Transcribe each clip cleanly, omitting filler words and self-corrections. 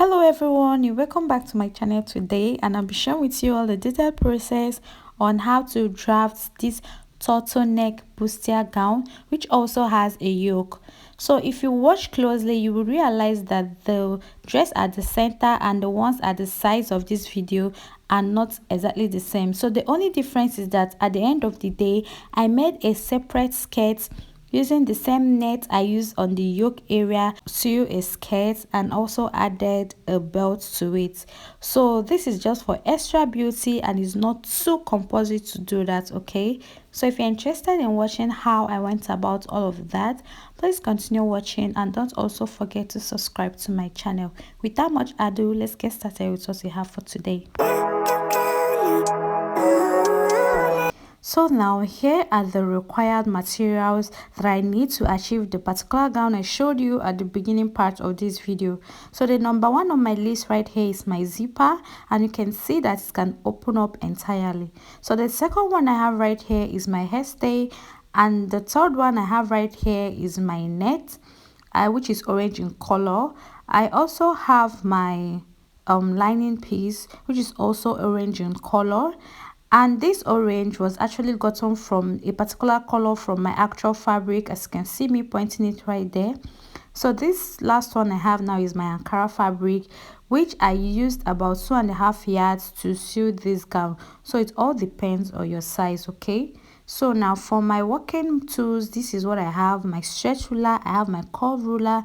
Hello everyone, you're welcome back to my channel today, and I'll be sharing with you all the detailed process on how to draft this turtleneck bustier gown, which also has a yoke. So if you watch closely, you will realize that the dress at the center and the ones at the sides of this video are not exactly the same. So the only difference is that at the end of the day, I made a separate skirt using the same net I used on the yoke area, sew a skirt and also added a belt to it. So this is just for extra beauty and is not too composite to do that, okay? So if you're interested in watching how I went about all of that, please continue watching and don't also forget to subscribe to my channel. Without much ado, let's get started with what we have for today. So now here are the required materials that I need to achieve the particular gown I showed you at the beginning part of this video. So the number one on my list right here is my zipper, and you can see that it can open up entirely. So the second one I have right here is my hairstay, and the third one I have right here is my net, which is orange in color. I also have my lining piece, which is also orange in color, and this orange was actually gotten from a particular color from my actual fabric, as you can see me pointing it right there. So this last one I have now is my Ankara fabric, which I used about 2.5 yards to sew this gown. So it all depends on your size, okay? So now for my working tools, this is what I have: my stretch ruler, I have my curve ruler,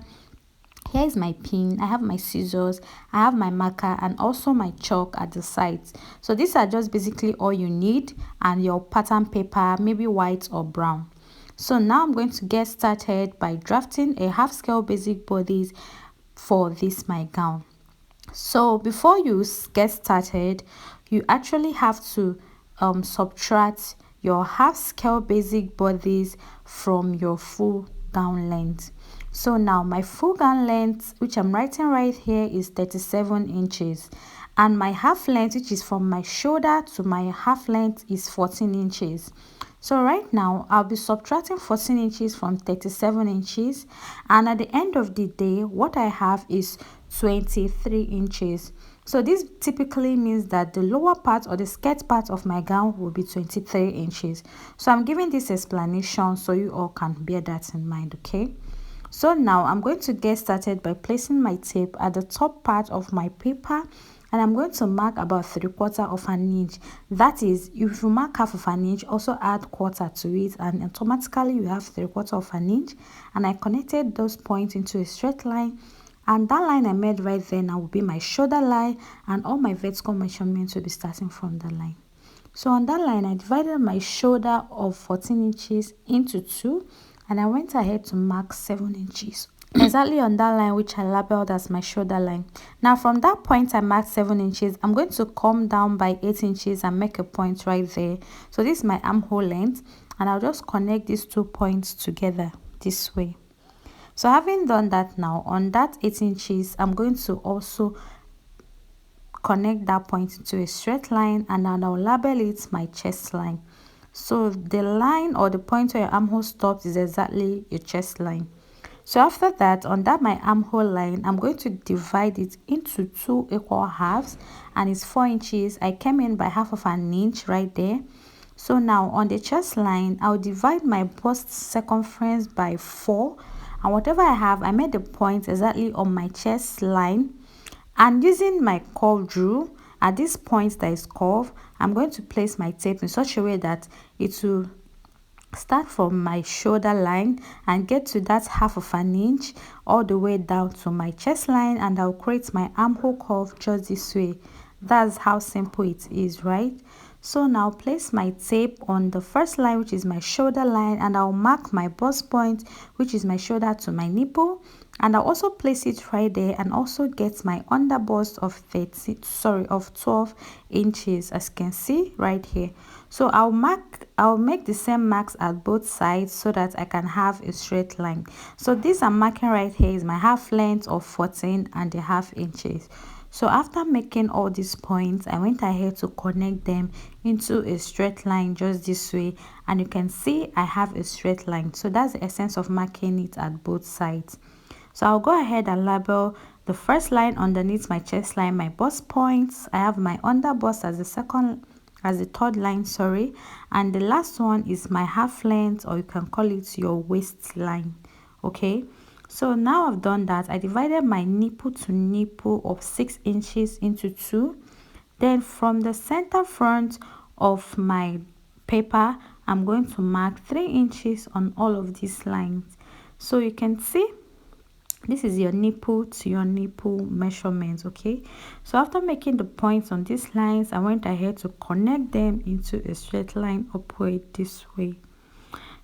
here is my pin, I have my scissors, I have my marker, and also my chalk at the sides. So these are just basically all you need, and your pattern paper, maybe white or brown. So now I'm going to get started by drafting a half scale basic bodice for this my gown. So before you get started, you actually have to subtract your half scale basic bodice from your full gown length. So now my full gown length, which I'm writing right here, is 37 inches, and my half length, which is from my shoulder to my half length, is 14 inches. So right now I'll be subtracting 14 inches from 37 inches, and at the end of the day what I have is 23 inches. So this typically means that the lower part or the skirt part of my gown will be 23 inches. So I'm giving this explanation so you all can bear that in mind, okay? So now I'm going to get started by placing my tape at the top part of my paper, and I'm going to mark about 3/4 of an inch. That is, if you mark half of an inch, also add quarter to it, and automatically you have 3/4 of an inch. And I connected those points into a straight line, and that line I made right there now will be my shoulder line, and all my vertical measurements will be starting from the line. So on that line I divided my shoulder of 14 inches into 2, and I went ahead to mark 7 inches exactly on that line, which I labeled as my shoulder line. Now from that point I marked 7 inches, I'm going to come down by 8 inches and make a point right there. So this is my armhole length, and I'll just connect these 2 points together this way. So having done that, now on that 8 inches I'm going to also connect that point into a straight line, and then I'll label it my chest line. So the line or the point where your armhole stops is exactly your chest line. So after that, on that my armhole line, I'm going to divide it into 2 equal halves, and it's 4 inches. I came in by half of an inch right there. So now on the chest line, I'll divide my bust circumference by 4, and whatever I have, I made the point exactly on my chest line. And using my curve drill, at this point that is curved, I'm going to place my tape in such a way that it will start from my shoulder line and get to that half of an inch all the way down to my chest line, and I'll create my armhole curve just this way. That's how simple it is, right? So now place my tape on the first line, which is my shoulder line, and I'll mark my bust point, which is my shoulder to my nipple, and I'll also place it right there, and also get my under bust of 12 inches, as you can see right here. So I'll make the same marks at both sides so that I can have a straight line. So this I'm marking right here is my half length of 14.5 inches. So after making all these points, I went ahead to connect them into a straight line just this way, and you can see I have a straight line. So that's the essence of marking it at both sides. So I'll go ahead and label the first line underneath my chest line, my bust points. I have my under bust as the third line, sorry, and the last one is my half length, or you can call it your waistline. Okay, so now I've done that. I divided my nipple to nipple of 6 inches into 2. Then from the center front of my paper, I'm going to mark 3 inches on all of these lines. So you can see this is your nipple to your nipple measurements. Okay, so after making the points on these lines, I went ahead to connect them into a straight line upward this way.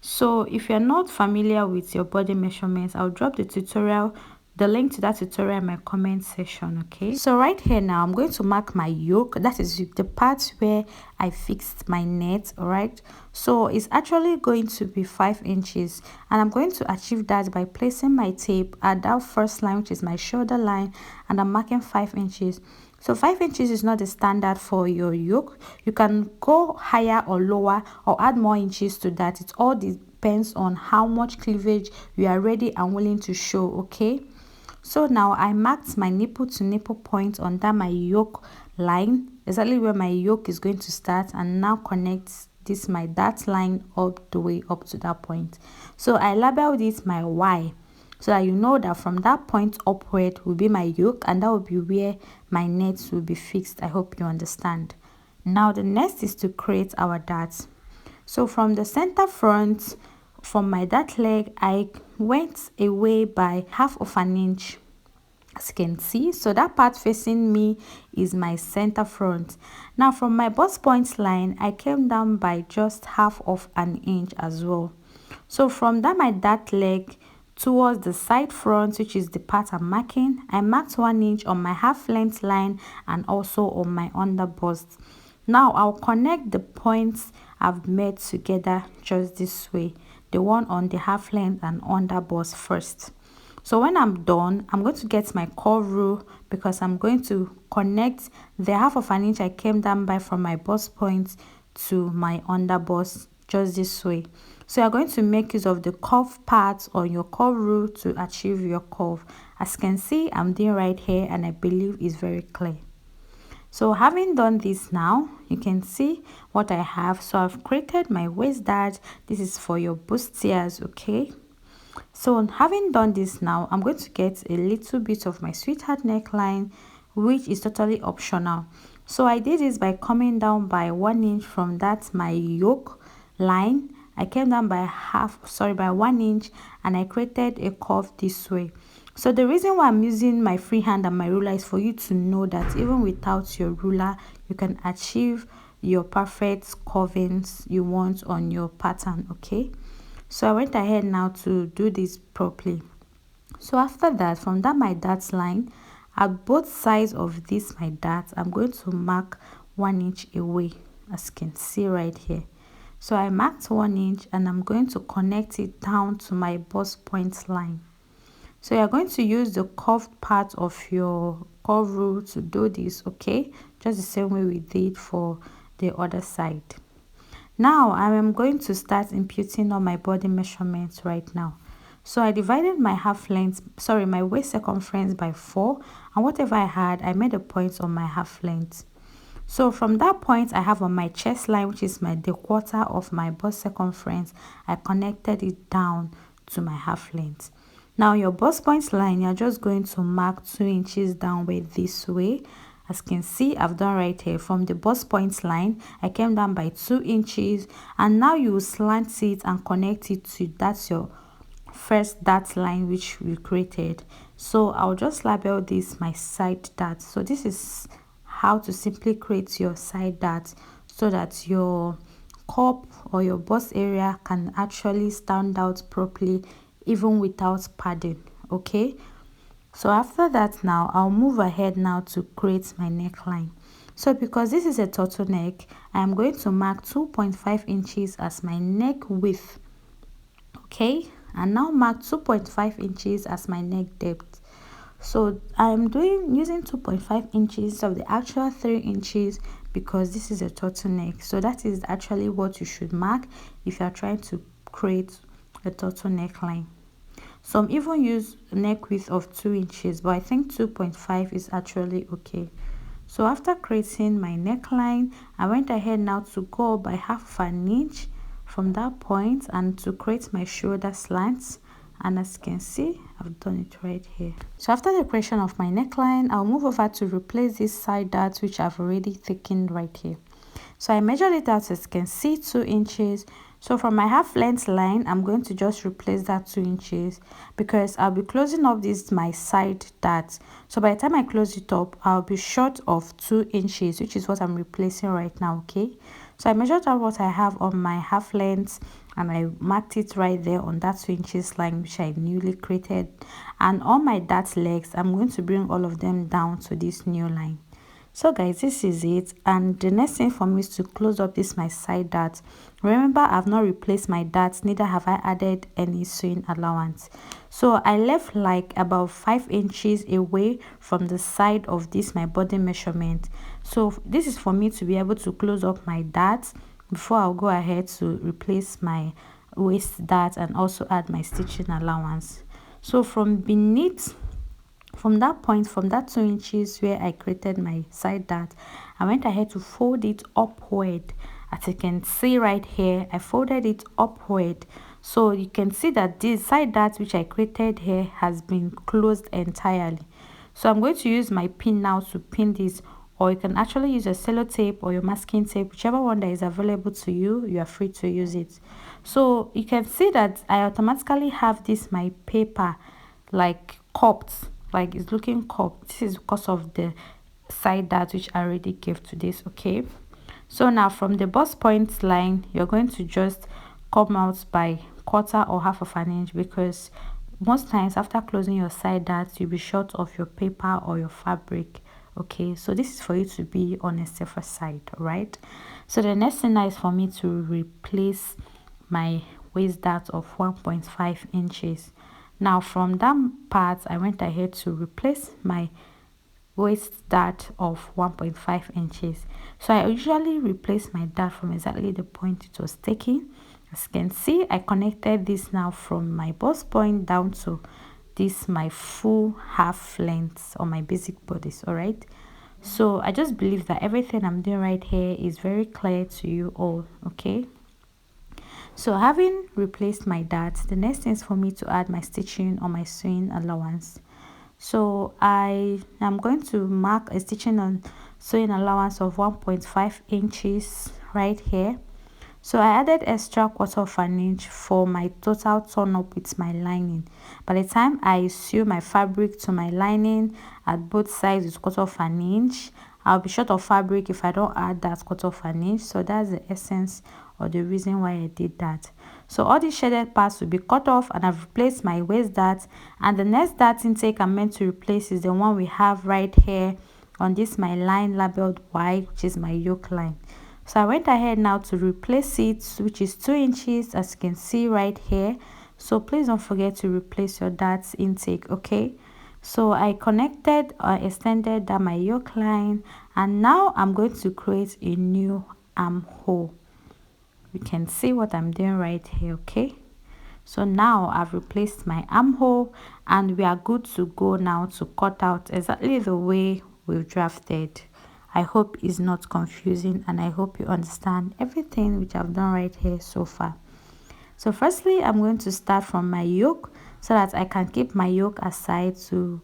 So if you're not familiar with your body measurements, I'll drop the link to that tutorial in my comment section. Okay, so right here now I'm going to mark my yoke. That is the part where I fixed my net. All right, so it's actually going to be 5 inches, and I'm going to achieve that by placing my tape at that first line, which is my shoulder line, and I'm marking 5 inches. So 5 inches is not the standard for your yoke. You can go higher or lower or add more inches to that. It all depends on how much cleavage you are ready and willing to show. Okay, so now I marked my nipple to nipple point under my yoke line, exactly where my yoke is going to start, and now connect my dart line up the way up to that point. So I labeled it my Y, so that you know that from that point upward will be my yoke, and that will be where my nets will be fixed. I hope you understand. Now the next is to create our darts. So from the center front, from my dart leg, I went away by 1/2 inch, as you can see. So that part facing me is my center front. Now from my bust point line, I came down by just 1/2 inch as well. So from that my dart leg towards the side front, which is the part I'm marking, I marked 1 inch on my half length line and also on my under bust. Now I'll connect the points I've made together just this way, the one on the half length and under bust first. So when I'm done, I'm going to get my curve rule, because I'm going to connect the 1/2 inch I came down by from my bust point to my under bust just this way. So you're going to make use of the curve part on your curve rule to achieve your curve. As you can see, I'm doing right here, and I believe it's very clear. So having done this now, you can see what I have. So I've created my waist dart. This is for your bustiers. Okay, so having done this now, I'm going to get a little bit of my sweetheart neckline, which is totally optional. So I did this by coming down by 1 inch from that my yoke line. I came down by 1 inch, and I created a curve this way. So the reason why I'm using my free hand and my ruler is for you to know that even without your ruler, you can achieve your perfect curvings you want on your pattern. Okay, so I went ahead now to do this properly. So after that, from that my dart line, at both sides of this my dart, I'm going to mark 1 inch away, as you can see right here. So I marked 1 inch, and I'm going to connect it down to my bust point line. So you're going to use the curved part of your curve rule to do this. Okay, just the same way we did for the other side. Now I am going to start imputing all my body measurements right now. So I divided my my waist circumference by 4, and whatever I had, I made a point on my half length. So from that point I have on my chest line, which is the quarter of my bust circumference, I connected it down to my half length. Now your bust point line, you're just going to mark 2 inches downward this way. As you can see, I've done right here. From the bust point line, I came down by 2 inches, and now you will slant it and connect it to that's your first dart line which we created. So I'll just label this my side dart. So this is how to simply create your side dart, so that your cup or your bust area can actually stand out properly even without padding. Okay, so after that now I'll move ahead now to create my neckline. So because this is a turtleneck, I'm going to mark 2.5 inches as my neck width. Okay, and now mark 2.5 inches as my neck depth. So I'm using 2.5 inches of the actual 3 inches, because this is a turtleneck. So that is actually what you should mark if you are trying to create a turtleneck line. Some even use neck width of 2 inches, but I think 2.5 is actually okay. So after creating my neckline, I went ahead now to go by half an inch from that point and to create my shoulder slants. And as you can see, I've done it right here. So after the creation of my neckline, I'll move over to replace this side dart which I've already thickened right here. So I measured it out, as you can see, 2 inches. So from my half length line, I'm going to just replace that 2 inches because I'll be closing up this my side dart. So by the time I close it up, I'll be short of 2 inches, which is what I'm replacing right now. Okay, so I measured out what I have on my half length and I marked it right there on that 2 inches line which I newly created. And on my dart legs, I'm going to bring all of them down to this new line. So guys, this is it, and the next thing for me is to close up this my side dart. Remember, I've not replaced my darts, neither have I added any sewing allowance. So I left like about 5 inches away from the side of this my body measurement. So this is for me to be able to close up my darts before I'll go ahead to replace my waist dart and also add my stitching allowance. So from beneath, from that point, from that 2 inches where I created my side dart, I went ahead to fold it upward. As you can see right here, I folded it upward. So you can see that this side dart which I created here has been closed entirely. So I'm going to use my pin now to pin this, or you can actually use a sellotape or your masking tape, whichever one that is available to you, you are free to use it. So you can see that I automatically have this my paper like cupped, like it's looking cupped. This is because of the side dart which I already gave to this. Okay, so now from the bust point line, you're going to just come out by 1/4 or 1/2 of an inch, because most times after closing your side dart, you'll be short of your paper or your fabric. Okay, so this is for you to be on a safer side. All right, so the next thing now is for me to replace my waist dart of 1.5 inches. Now from that part, I went ahead to replace my waist dart of 1.5 inches. So I usually replace my dart from exactly the point it was taking. As you can see, I connected this now from my bust point down to this my full half length on my basic bodice. All right, so I just believe that everything I'm doing right here is very clear to you all. Okay, so having replaced my darts, the next thing is for me to add my stitching on my sewing allowance. So I am going to mark a stitching on sewing allowance of 1.5 inches right here. So I added extra 1/4 of an inch for my total turn up with my lining. By the time I sew my fabric to my lining at both sides with 1/4 of an inch, I'll be short of fabric if I don't add that 1/4 of an inch. So that's the essence or the reason why I did that. So all these shaded parts will be cut off, and I've replaced my waist dart. And the next dart intake I'm meant to replace is the one we have right here on this my line labeled Y, which is my yoke line. So I went ahead now to replace it, which is 2 inches, as you can see right here. So please don't forget to replace your darts intake. Okay, so I connected or extended that my yoke line, and now I'm going to create a new armhole. You can see what I'm doing right here. Okay, so now I've replaced my armhole and we are good to go now to cut out exactly the way we've drafted. I hope it's not confusing, and I hope you understand everything which I've done right here so far. So firstly, I'm going to start from my yoke so that I can keep my yoke aside to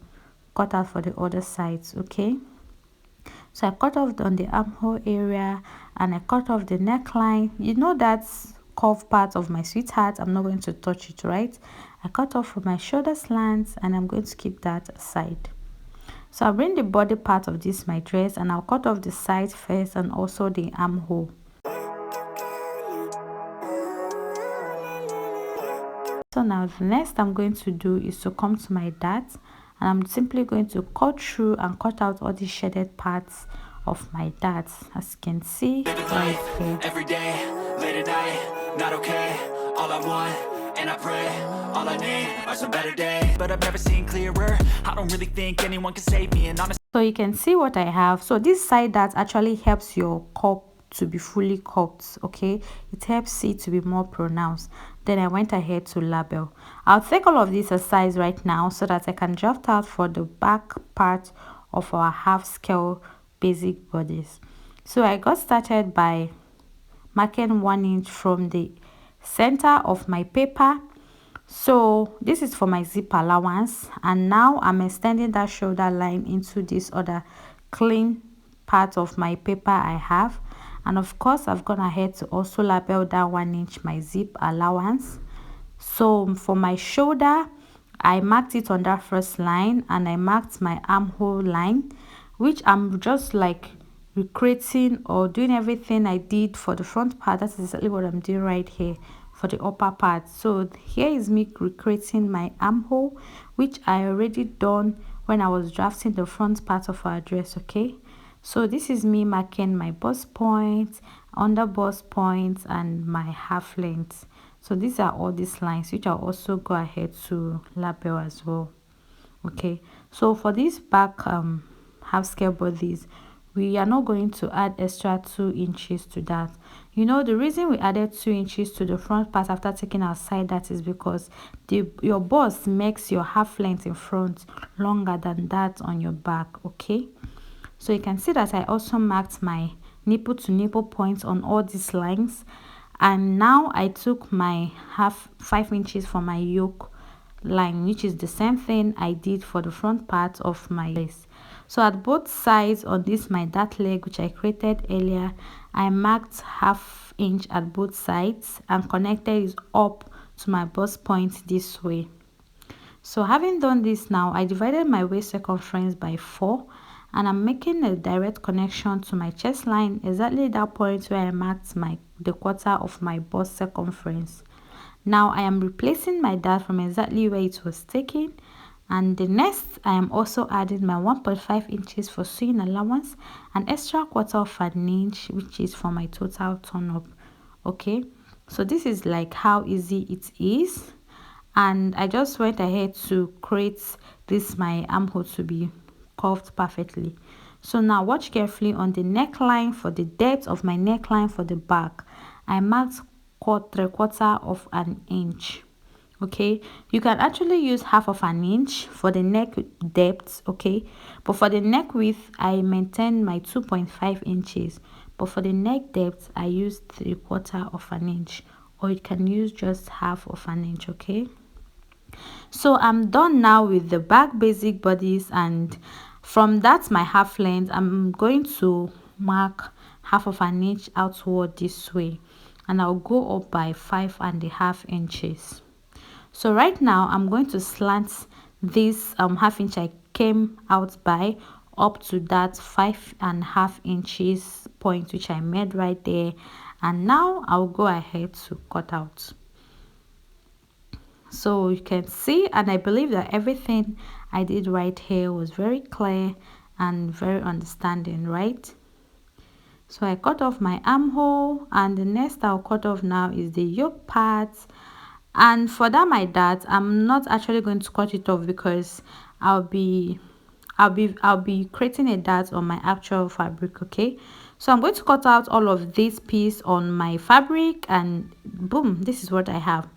cut out for the other sides. Okay, so I cut off on the armhole area and I cut off the neckline. You know that's curved part of my sweetheart, I'm not going to touch it, right? I cut off from my shoulder slants and I'm going to keep that aside. So I'll bring the body part of this my dress and I'll cut off the sides first and also the armhole. So now the next I'm going to do is to come to my dart, and I'm simply going to cut through and cut out all the shaded parts of my darts, as you can see right here. Every day, late at night, not okay. All I want, and I pray, all I need are some better days. But I've never seen clearer. I don't really think anyone can save me, and honestly. So you can see what I have. So this side dart actually helps your cup to be fully cut. Okay, it helps it to be more pronounced. Then I went ahead to label. I'll take all of this aside right now so that I can draft out for the back part of our half scale basic bodice. So I got started by marking 1 inch from the center of my paper. So this is for my zip allowance, and now I'm extending that shoulder line into this other clean part of my paper I have. And of course I've gone ahead to also label that 1 inch my zip allowance. So for my shoulder, I marked it on that first line, and I marked my armhole line, which I'm just like recreating or doing everything I did for the front part. That's exactly what I'm doing right here for the upper part. So here is me recreating my armhole, which I already done when I was drafting the front part of our dress. Okay, so this is me marking my bust points, under bust points, and my half length. So these are all these lines, which I'll also go ahead to label as well. Okay, so for this back half scale bodies, we are not going to add extra 2 inches to that. You know, the reason we added 2 inches to the front part after taking aside that is because your bust makes your half length in front longer than that on your back. Okay, so you can see that I also marked my nipple to nipple points on all these lines, and now I took my 5 inches for my yoke line, which is the same thing I did for the front part of my dress. So at both sides on this my dart leg, which I created earlier, I marked ½ inch at both sides and connected it up to my bust point this way. So having done this, now I divided my waist circumference by 4, and I'm making a direct connection to my chest line, exactly that point where I marked the quarter of my bust circumference. Now I am replacing my dart from exactly where it was taken, and the next I am also adding my 1.5 inches for sewing allowance, an extra quarter of an inch, which is for my total turn up. Okay, so this is like how easy it is, and I just went ahead to create this my armhole to be curved perfectly. So now watch carefully on the neckline. For the depth of my neckline for the back, I marked 3/4 of an inch. Okay, you can actually use ½ of an inch for the neck depth. Okay, but for the neck width I maintained my 2.5 inches, but for the neck depth I used 3/4 of an inch, or you can use just ½ of an inch. Okay, so I'm done now with the back basic bodies, and from that my half length I'm going to mark ½ of an inch outward this way, and I'll go up by 5.5 inches. So right now I'm going to slant this ½ inch I came out by up to that 5.5 inches point which I made right there, and now I'll go ahead to cut out. So you can see, and I believe that everything I did right here was very clear and very understanding, right? So I cut off my armhole, and the next I'll cut off now is the yoke part. And for that my dart, I'm not actually going to cut it off because I'll be creating a dart on my actual fabric. Okay, so I'm going to cut out all of this piece on my fabric, and boom, this is what I have.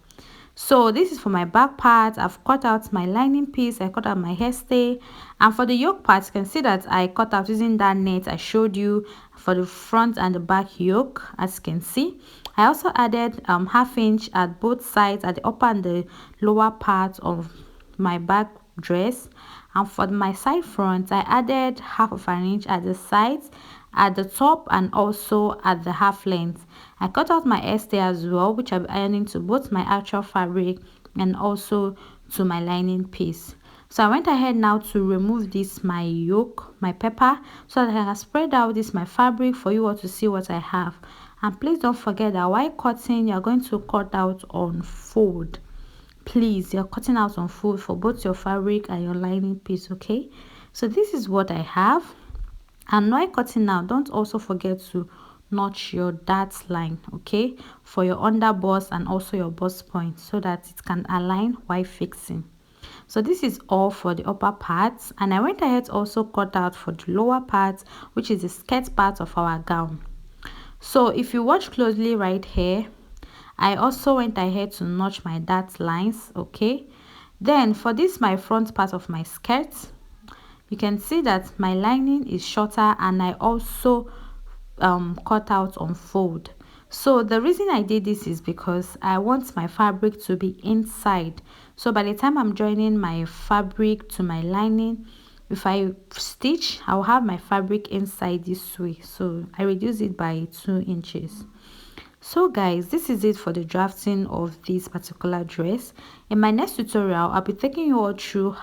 So this is for my back part. I've cut out my lining piece, I cut out my hairstay, and for the yoke part you can see that I cut out using that net I showed you for the front and the back yoke. As you can see, I also added ½ inch at both sides, at the upper and the lower part of my back dress, and for my side front I added ½ of an inch at the sides, at the top, and also at the half length. I cut out my hairstay as well, which I'm ironing to both my actual fabric and also to my lining piece. So I went ahead now to remove this my yoke, my pepper, so that I can spread out this my fabric for you all to see what I have. And please don't forget that while cutting, you're going to cut out on fold. Please, you're cutting out on fold for both your fabric and your lining piece. Okay, so this is what I have. And while cutting now, don't also forget to notch your dart line, okay, for your under bust and also your bust point, so that it can align while fixing. So this is all for the upper parts, and I went ahead to also cut out for the lower part, which is the skirt part of our gown. So if you watch closely right here, I also went ahead to notch my dart lines. Okay, then for this my front part of my skirt, you can see that my lining is shorter, and I also cut out on fold. So the reason I did this is because I want my fabric to be inside. So by the time I'm joining my fabric to my lining, if I stitch, I'll have my fabric inside this way. So I reduce it by 2 inches. So guys, this is it for the drafting of this particular dress. In my next tutorial, I'll be taking you all through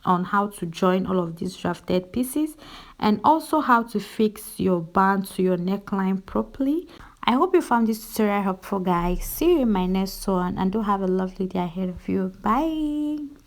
on how to join all of these drafted pieces, and also how to fix your band to your neckline properly. I hope you found this tutorial helpful, guys. See you in my next one, and do have a lovely day ahead of you. Bye.